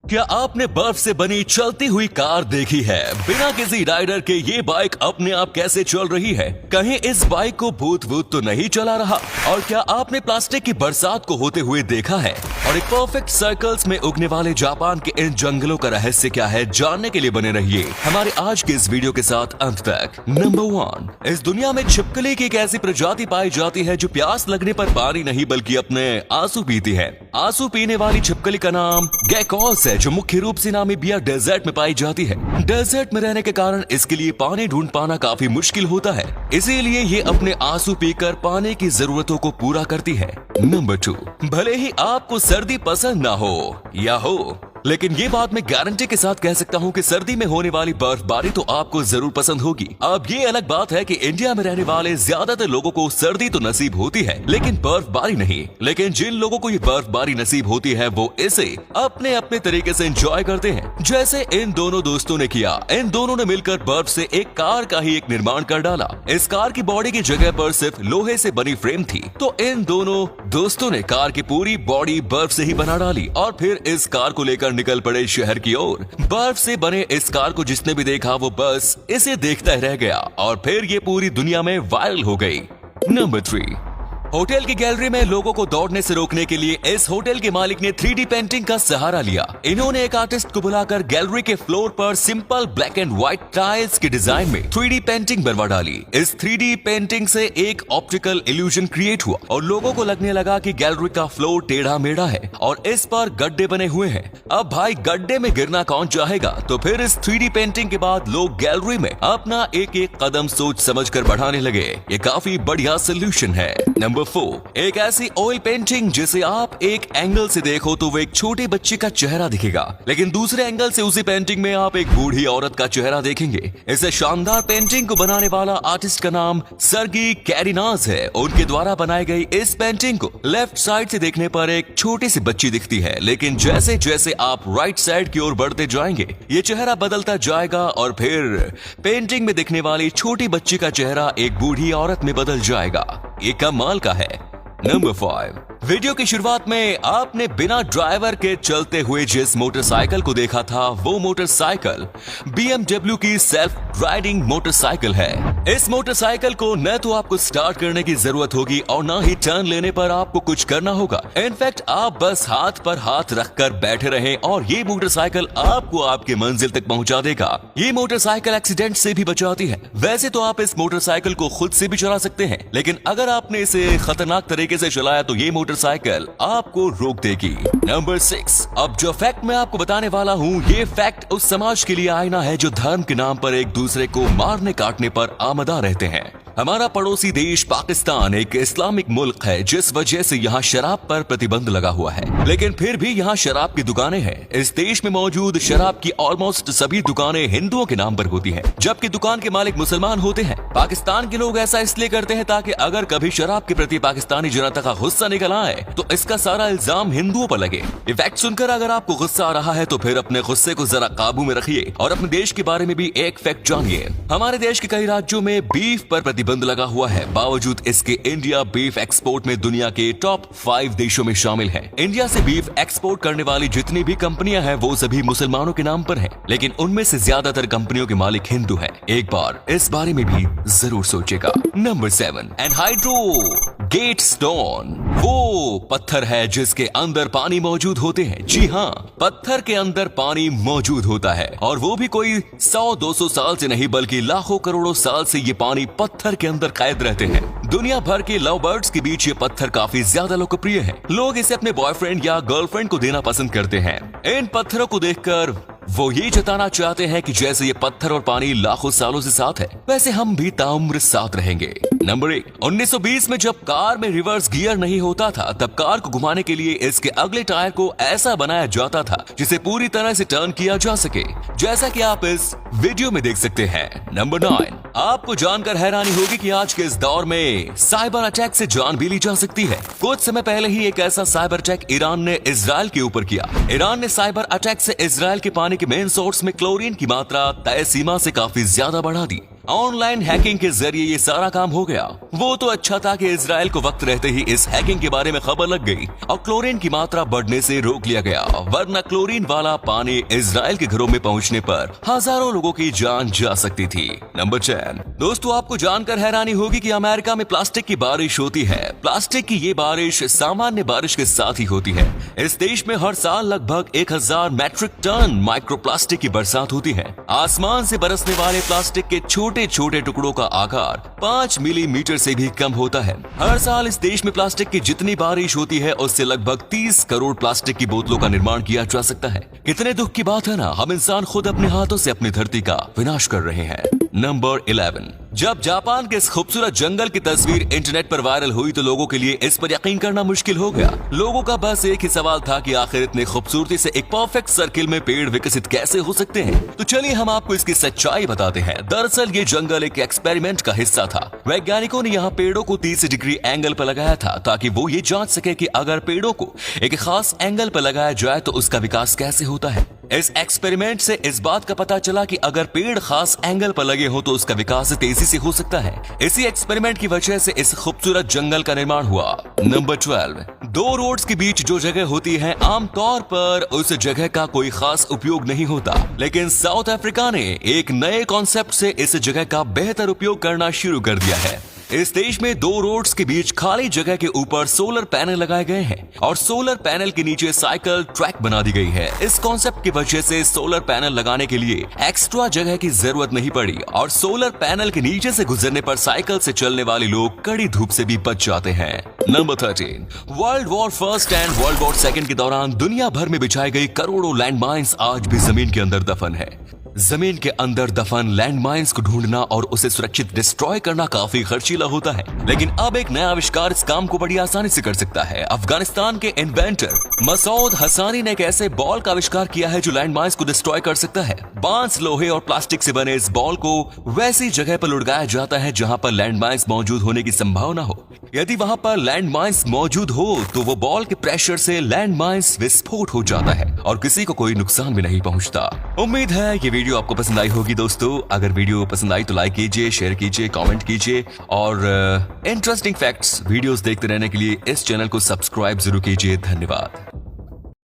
क्या आपने बर्फ से बनी चलती हुई कार देखी है? बिना किसी राइडर के ये बाइक अपने आप कैसे चल रही है? कहीं इस बाइक को भूत वूत तो नहीं चला रहा? और क्या आपने प्लास्टिक की बरसात को होते हुए देखा है? और एक परफेक्ट सर्कल्स में उगने वाले जापान के इन जंगलों का रहस्य क्या है, जानने के लिए बने रहिए हमारे आज के इस वीडियो के साथ अंत तक। नंबर 1, इस दुनिया में छिपकली की एक ऐसी प्रजाति पाई जाती है जो प्यास लगने पर पानी नहीं बल्कि अपने आंसू पीती है। आंसू पीने वाली छिपकली का नाम गेकोस है, जो मुख्य रूप से नामीबिया डेजर्ट में पाई जाती है। डेजर्ट में रहने के कारण इसके लिए पानी ढूंढ पाना काफी मुश्किल होता है, इसीलिए ये अपने आंसू पीकर पानी की जरूरतों को पूरा करती है। नंबर 2, भले ही आपको सर्दी पसंद ना हो या हो, लेकिन ये बात मैं गारंटी के साथ कह सकता हूँ कि सर्दी में होने वाली बर्फबारी तो आपको जरूर पसंद होगी। अब ये अलग बात है कि इंडिया में रहने वाले ज्यादातर लोगों को सर्दी तो नसीब होती है लेकिन बर्फबारी नहीं। लेकिन जिन लोगों को ये बर्फबारी नसीब होती है वो इसे अपने अपने तरीके से एंजॉय करते हैं, जैसे इन दोनों दोस्तों ने किया। इन दोनों ने मिलकर बर्फ से एक कार का ही एक निर्माण कर डाला। इस कार की बॉडी की जगह पर सिर्फ लोहे से बनी फ्रेम थी, तो इन दोनों दोस्तों ने कार की पूरी बॉडी बर्फ से ही बना डाली और फिर इस कार को लेकर निकल पड़े शहर की ओर। बर्फ से बने इस कार को जिसने भी देखा वो बस इसे देखता ही रह गया और फिर ये पूरी दुनिया में वायरल हो गई। नंबर 3, होटल की गैलरी में लोगों को दौड़ने से रोकने के लिए इस होटल के मालिक ने 3D पेंटिंग का सहारा लिया। इन्होंने एक आर्टिस्ट को बुलाकर गैलरी के फ्लोर पर simple black and white tiles के डिजाइन में 3D पेंटिंग बनवा डाली। इस 3D पेंटिंग से एक ऑप्टिकल इल्यूजन क्रिएट हुआ और लोगों को लगने लगा कि गैलरी का फ्लोर टेढ़ा मेढ़ा है और इस पर गड्ढे बने हुए हैं। अब भाई गड्ढे में गिरना कौन चाहेगा? तो फिर इस 3D पेंटिंग के बाद लोग गैलरी में अपना एक एक कदम सोच समझ कर बढ़ाने लगे। ये काफी बढ़िया सोल्यूशन है। नंबर 4, एक ऐसी ऑयल पेंटिंग जिसे आप एक एंगल से देखो तो वो एक छोटे बच्चे का चेहरा दिखेगा, लेकिन दूसरे एंगल से उसी पेंटिंग में आप एक बूढ़ी औरत का चेहरा देखेंगे। इसे शानदार पेंटिंग को बनाने वाला आर्टिस्ट का नाम सर्गी कैरिनाज है। उनके द्वारा बनाई गई इस पेंटिंग को लेफ्ट साइड से देखने पर एक छोटी सी बच्ची दिखती है, लेकिन जैसे जैसे आप राइट साइड की ओर बढ़ते जाएंगे ये चेहरा बदलता जाएगा और फिर पेंटिंग में दिखने वाली छोटी बच्ची का चेहरा एक बूढ़ी औरत में बदल जाएगा। ये कमाल का है। नंबर 5, वीडियो की शुरुआत में आपने बिना ड्राइवर के चलते हुए जिस मोटरसाइकिल को देखा था वो मोटरसाइकिल BMW की सेल्फ राइडिंग मोटरसाइकिल है। इस मोटरसाइकिल को न तो आपको स्टार्ट करने की जरूरत होगी और न ही टर्न लेने पर आपको कुछ करना होगा। इनफैक्ट आप बस हाथ पर हाथ रखकर बैठे रहें और ये मोटरसाइकिल आपको आपके मंजिल तक पहुंचा देगा। ये मोटरसाइकिल एक्सीडेंट से भी बचाती है। वैसे तो आप इस मोटरसाइकिल को खुद से भी चला सकते हैं, लेकिन अगर आपने इसे खतरनाक तरीके से चलाया तो ये मोटरसाइकिल आपको रोक देगी। नंबर 6, अब जो फैक्ट मैं आपको बताने वाला हूँ ये फैक्ट उस समाज के लिए आईना है जो धर्म के नाम पर एक दूसरे को मारने काटने पर आमदा रहते हैं। हमारा पड़ोसी देश पाकिस्तान एक इस्लामिक मुल्क है, जिस वजह से यहाँ शराब पर प्रतिबंध लगा हुआ है, लेकिन फिर भी यहाँ शराब की दुकानें हैं। इस देश में मौजूद शराब की ऑलमोस्ट सभी दुकानें हिंदुओं के नाम पर होती हैं, जबकि दुकान के मालिक मुसलमान होते हैं। पाकिस्तान के लोग ऐसा इसलिए करते हैं ताकि अगर कभी शराब के प्रति पाकिस्तानी जनता का गुस्सा निकल आए तो इसका सारा इल्जाम हिंदुओं पर लगे। ये फैक्ट सुनकर अगर आपको गुस्सा आ रहा है तो फिर अपने गुस्से को जरा काबू में रखिए और अपने देश के बारे में भी एक फैक्ट जानिए। हमारे देश के कई राज्यों में बीफ पर प्रतिबंध लगा हुआ है, बावजूद इसके इंडिया बीफ एक्सपोर्ट में दुनिया के टॉप 5 देशों में शामिल है। इंडिया से बीफ एक्सपोर्ट करने वाली जितनी भी कंपनियां हैं वो सभी मुसलमानों के नाम पर हैं, लेकिन उनमें से ज्यादातर कंपनियों के मालिक हिंदू हैं। एक बार इस बारे में भी जरूर सोचेगा। नंबर 7, एनहाइड्रो गेट स्टोन वो पत्थर है जिसके अंदर पानी मौजूद होते हैं। जी हाँ, पत्थर के अंदर पानी मौजूद होता है और वो भी कोई 100-200 साल से नहीं बल्कि लाखों करोड़ों साल से ये पानी पत्थर के अंदर कैद रहते हैं। दुनिया भर के लव बर्ड्स के बीच ये पत्थर काफी ज्यादा लोकप्रिय है। लोग इसे अपने बॉयफ्रेंड या गर्लफ्रेंड को देना पसंद करते हैं। इन पत्थरों को देखकर वो ये जताना चाहते हैं कि जैसे ये पत्थर और पानी लाखों सालों से साथ है, वैसे हम भी ताउम्र साथ रहेंगे। नंबर 1, 1920 में जब कार में रिवर्स गियर नहीं होता था तब कार को घुमाने के लिए इसके अगले टायर को ऐसा बनाया जाता था जिसे पूरी तरह से टर्न किया जा सके, जैसा कि आप इस वीडियो में देख सकते हैं। नंबर 9, आपको जानकर हैरानी होगी कि आज के इस दौर में साइबर अटैक से जान भी ली जा सकती है। कुछ समय पहले ही एक ऐसा साइबर अटैक ईरान ने इजराइल के ऊपर किया। ईरान ने साइबर अटैक से इजराइल के पानी के मेन सोर्स में क्लोरीन की मात्रा तय सीमा से काफी ज्यादा बढ़ा दी ऑनलाइन हैकिंग के जरिए ये सारा काम हो गया। वो तो अच्छा था कि इजराइल को वक्त रहते ही इस हैकिंग के बारे में खबर लग गई और क्लोरीन की मात्रा बढ़ने से रोक लिया गया, वरना क्लोरीन वाला पानी इजराइल के घरों में पहुंचने पर हजारों लोगों की जान जा सकती थी। नंबर 10। दोस्तों, आपको जानकर हैरानी होगी कि अमेरिका में प्लास्टिक की बारिश होती है। प्लास्टिक की ये बारिश सामान्य बारिश के साथ ही होती है। इस देश में हर साल लगभग 1000 मैट्रिक टन माइक्रोप्लास्टिक की बरसात होती है। आसमान से बरसने वाले प्लास्टिक के छोटे छोटे टुकड़ों का आकार 5 मिलीमीटर से भी कम होता है। हर साल इस देश में प्लास्टिक की जितनी बारिश होती है उससे लगभग 30 करोड़ प्लास्टिक की बोतलों का निर्माण किया जा सकता है। कितने दुख की बात है ना, हम इंसान खुद अपने हाथों से अपनी धरती का विनाश कर रहे हैं। नंबर 11। जब जापान के इस खूबसूरत जंगल की तस्वीर इंटरनेट पर वायरल हुई तो लोगों के लिए इस पर यकीन करना मुश्किल हो गया। लोगों का बस एक ही सवाल था कि आखिर इतने खूबसूरती से एक परफेक्ट सर्किल में पेड़ विकसित कैसे हो सकते हैं। तो चलिए हम आपको इसकी सच्चाई बताते हैं। दरअसल ये जंगल एक एक्सपेरिमेंट का हिस्सा था। वैज्ञानिकों ने यहाँ पेड़ों को 30 डिग्री एंगल पर लगाया था ताकि वो ये जांच सके कि अगर पेड़ों को एक खास एंगल पर लगाया जाए तो उसका विकास कैसे होता है। इस एक्सपेरिमेंट से इस बात का पता चला कि अगर पेड़ खास एंगल पर लगे हो तो उसका विकास तेजी से हो सकता है। इसी एक्सपेरिमेंट की वजह से इस खूबसूरत जंगल का निर्माण हुआ। नंबर 12। दो रोड्स के बीच जो जगह होती है आमतौर पर उस जगह का कोई खास उपयोग नहीं होता, लेकिन साउथ अफ्रीका ने एक नए कॉन्सेप्ट से इस जगह का बेहतर उपयोग करना शुरू कर दिया है। इस देश में दो रोड्स के बीच खाली जगह के ऊपर सोलर पैनल लगाए गए हैं और सोलर पैनल के नीचे साइकिल ट्रैक बना दी गई है। इस कॉन्सेप्ट की वजह से सोलर पैनल लगाने के लिए एक्स्ट्रा जगह की जरूरत नहीं पड़ी और सोलर पैनल के नीचे से गुजरने पर साइकिल से चलने वाले लोग कड़ी धूप से भी बच जाते हैं। Number 13। World war first and world war second के दौरान दुनिया भर में बिछाई गई करोड़ों लैंडमाइंस आज भी जमीन के अंदर दफन है। जमीन के अंदर दफन लैंडमाइंस को ढूंढना और उसे सुरक्षित डिस्ट्रॉय करना काफी खर्चीला होता है, लेकिन अब एक नया आविष्कार इस काम को बड़ी आसानी से कर सकता है। अफगानिस्तान के इन्वेंटर मसूद हसानी ने एक ऐसे बॉल का आविष्कार किया है जो लैंडमाइंस को डिस्ट्रॉय कर सकता है। बांस, लोहे और प्लास्टिक से बने इस बॉल को वैसी जगह पर लुढ़काया जाता है जहां पर लैंडमाइंस मौजूद होने की संभावना हो। यदि वहां पर लैंडमाइंस मौजूद हो तो वो बॉल के प्रेशर से लैंडमाइंस विस्फोट हो जाता है और किसी को कोई नुकसान भी नहीं पहुंचता। उम्मीद है ये वीडियो आपको पसंद आई होगी दोस्तों। अगर वीडियो पसंद आई तो लाइक कीजिए, शेयर कीजिए, कमेंट कीजिए और इंटरेस्टिंग फैक्ट्स वीडियोस देखते रहने के लिए इस चैनल को सब्सक्राइब जरूर कीजिए। धन्यवाद।